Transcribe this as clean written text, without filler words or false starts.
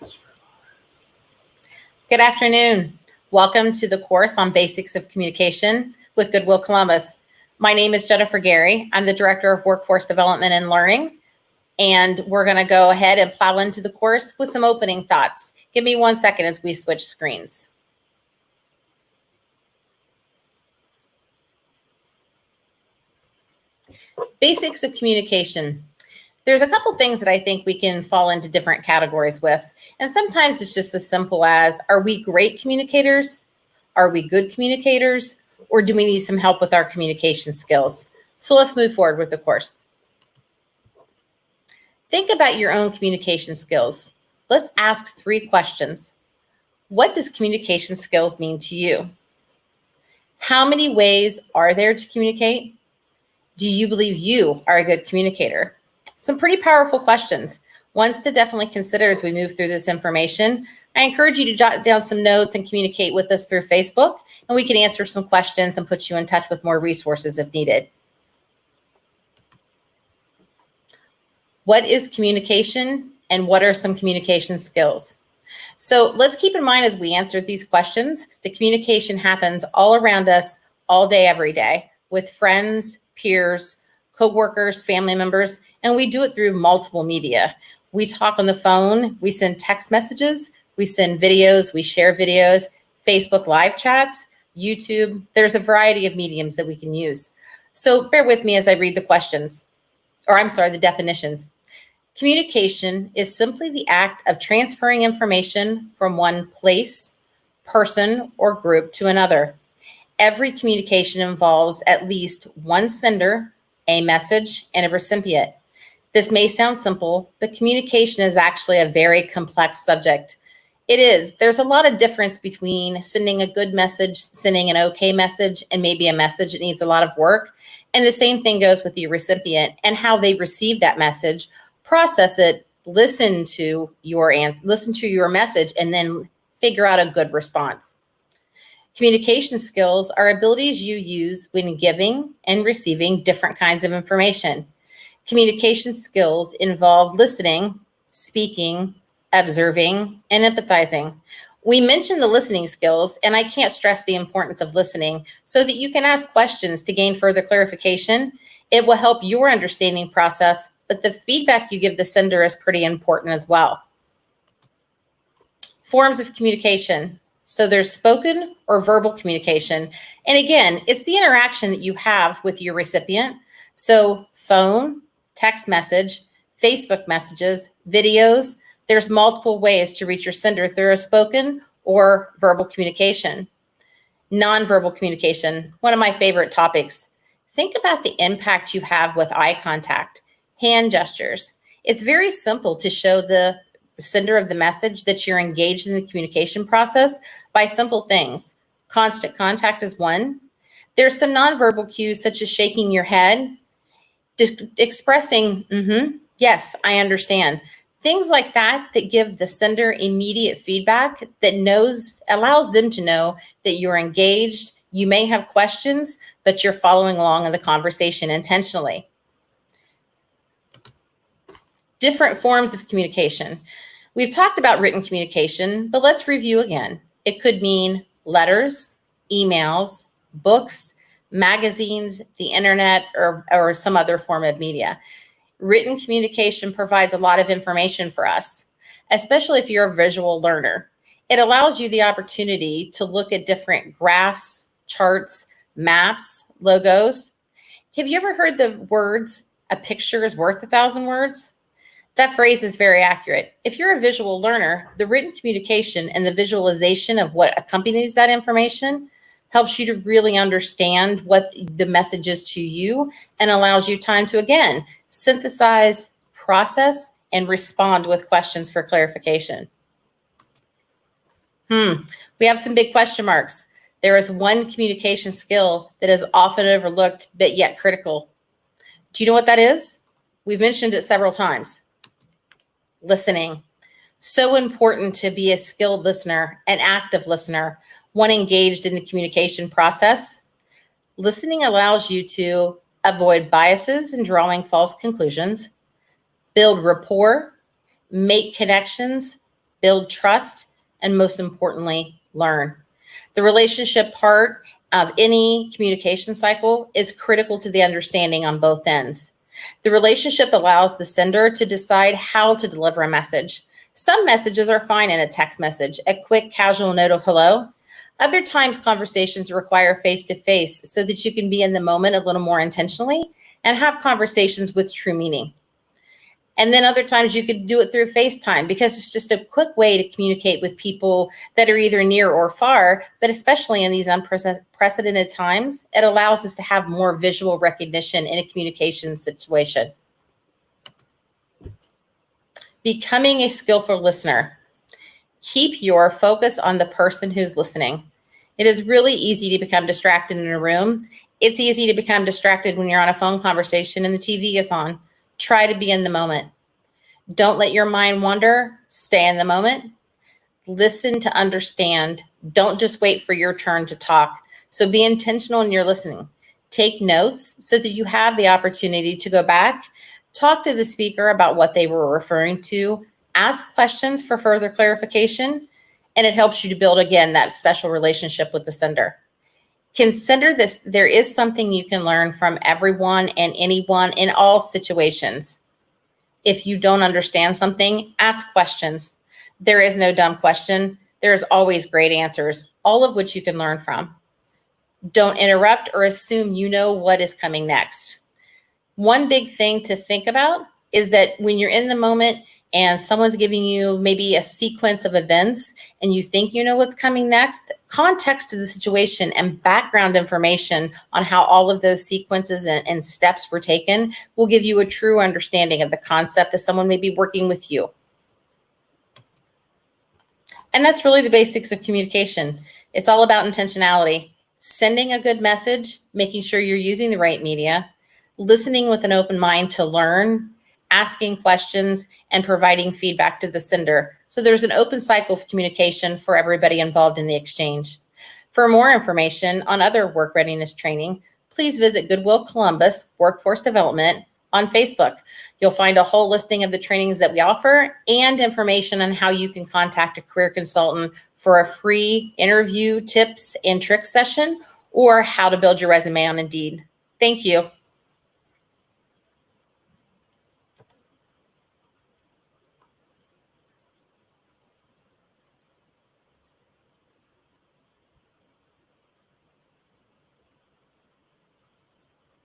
Good afternoon. Welcome to the course on Basics of Communication with Goodwill Columbus. My name is Jennifer Gary. I'm the Director of Workforce Development and Learning, and we're going to go ahead and plow into the course with some opening thoughts. Give me 1 second as we switch screens. Basics of communication. There's a couple things that I think we can fall into different categories with. And sometimes it's just as simple as, are we great communicators? Are we good communicators? Or do we need some help with our communication skills? So let's move forward with the course. Think about your own communication skills. Let's ask 3 questions. What does communication skills mean to you? How many ways are there to communicate? Do you believe you are a good communicator? Some pretty powerful questions, ones to definitely consider as we move through this information. I encourage you to jot down some notes and communicate with us through Facebook, and we can answer some questions and put you in touch with more resources if needed. What is communication, and what are some communication skills? So let's keep in mind as we answer these questions, the communication happens all around us all day, every day, with friends, peers, coworkers, family members, and we do it through multiple media. We talk on the phone, we send text messages, we send videos, we share videos, Facebook live chats, YouTube. There's a variety of mediums that we can use. So bear with me as I read the the definitions. Communication is simply the act of transferring information from one place, person, or group to another. Every communication involves at least one sender, a message, and a recipient. This may sound simple, but communication is actually a very complex subject. It is. There's a lot of difference between sending a good message, sending an okay message, and maybe a message that needs a lot of work. And the same thing goes with the recipient and how they receive that message, process it, listen to your message, and then figure out a good response. Communication skills are abilities you use when giving and receiving different kinds of information. Communication skills involve listening, speaking, observing, and empathizing. We mentioned the listening skills, and I can't stress the importance of listening so that you can ask questions to gain further clarification. It will help your understanding process, but the feedback you give the sender is pretty important as well. Forms of communication. So there's spoken or verbal communication. And again, it's the interaction that you have with your recipient. So phone, text message, Facebook messages, videos. There's multiple ways to reach your sender through a spoken or verbal communication. Nonverbal communication, one of my favorite topics. Think about the impact you have with eye contact, hand gestures. It's very simple to show the sender of the message that you're engaged in the communication process by simple things. Constant contact is one. There's some nonverbal cues such as shaking your head, expressing, yes, I understand. Things like that give the sender immediate feedback that allows them to know that you're engaged. You may have questions, but you're following along in the conversation intentionally. Different forms of communication. We've talked about written communication, but let's review again. It could mean letters, emails, books, magazines, the internet, or some other form of media. Written communication provides a lot of information for us, especially if you're a visual learner. It allows you the opportunity to look at different graphs, charts, maps, logos. Have you ever heard the words, a picture is worth 1,000 words? That phrase is very accurate. If you're a visual learner, the written communication and the visualization of what accompanies that information helps you to really understand what the message is to you and allows you time to, again, synthesize, process, and respond with questions for clarification. We have some big question marks. There is one communication skill that is often overlooked, but yet critical. Do you know what that is? We've mentioned it several times. Listening. So important to be a skilled listener, an active listener, one engaged in the communication process. Listening allows you to avoid biases and drawing false conclusions, build rapport, make connections, build trust, and most importantly, learn. The relationship part of any communication cycle is critical to the understanding on both ends. The relationship allows the sender to decide how to deliver a message. Some messages are fine in a text message, a quick casual note of hello. Other times conversations require face-to-face so that you can be in the moment a little more intentionally and have conversations with true meaning. And then other times you could do it through FaceTime because it's just a quick way to communicate with people that are either near or far, but especially in these unprecedented times, it allows us to have more visual recognition in a communication situation. Becoming a skillful listener. Keep your focus on the person who's listening. It is really easy to become distracted in a room. It's easy to become distracted when you're on a phone conversation and the TV is on. Try to be in the moment. Don't let your mind wander. Stay in the moment. Listen to understand. Don't just wait for your turn to talk. So be intentional in your listening. Take notes so that you have the opportunity to go back, talk to the speaker about what they were referring to, ask questions for further clarification, and it helps you to build, again, that special relationship with the sender. Consider this, there is something you can learn from everyone and anyone in all situations. If you don't understand something, ask questions. There is no dumb question. There's always great answers, all of which you can learn from. Don't interrupt or assume you know what is coming next. One big thing to think about is that when you're in the moment and someone's giving you maybe a sequence of events and you think you know what's coming next, context to the situation and background information on how all of those sequences and steps were taken will give you a true understanding of the concept that someone may be working with you. And that's really the basics of communication. It's all about intentionality, sending a good message, making sure you're using the right media, listening with an open mind to learn, asking questions, and providing feedback to the sender. So there's an open cycle of communication for everybody involved in the exchange. For more information on other work readiness training, please visit Goodwill Columbus Workforce Development on Facebook. You'll find a whole listing of the trainings that we offer and information on how you can contact a career consultant for a free interview tips and tricks session or how to build your resume on Indeed. Thank you.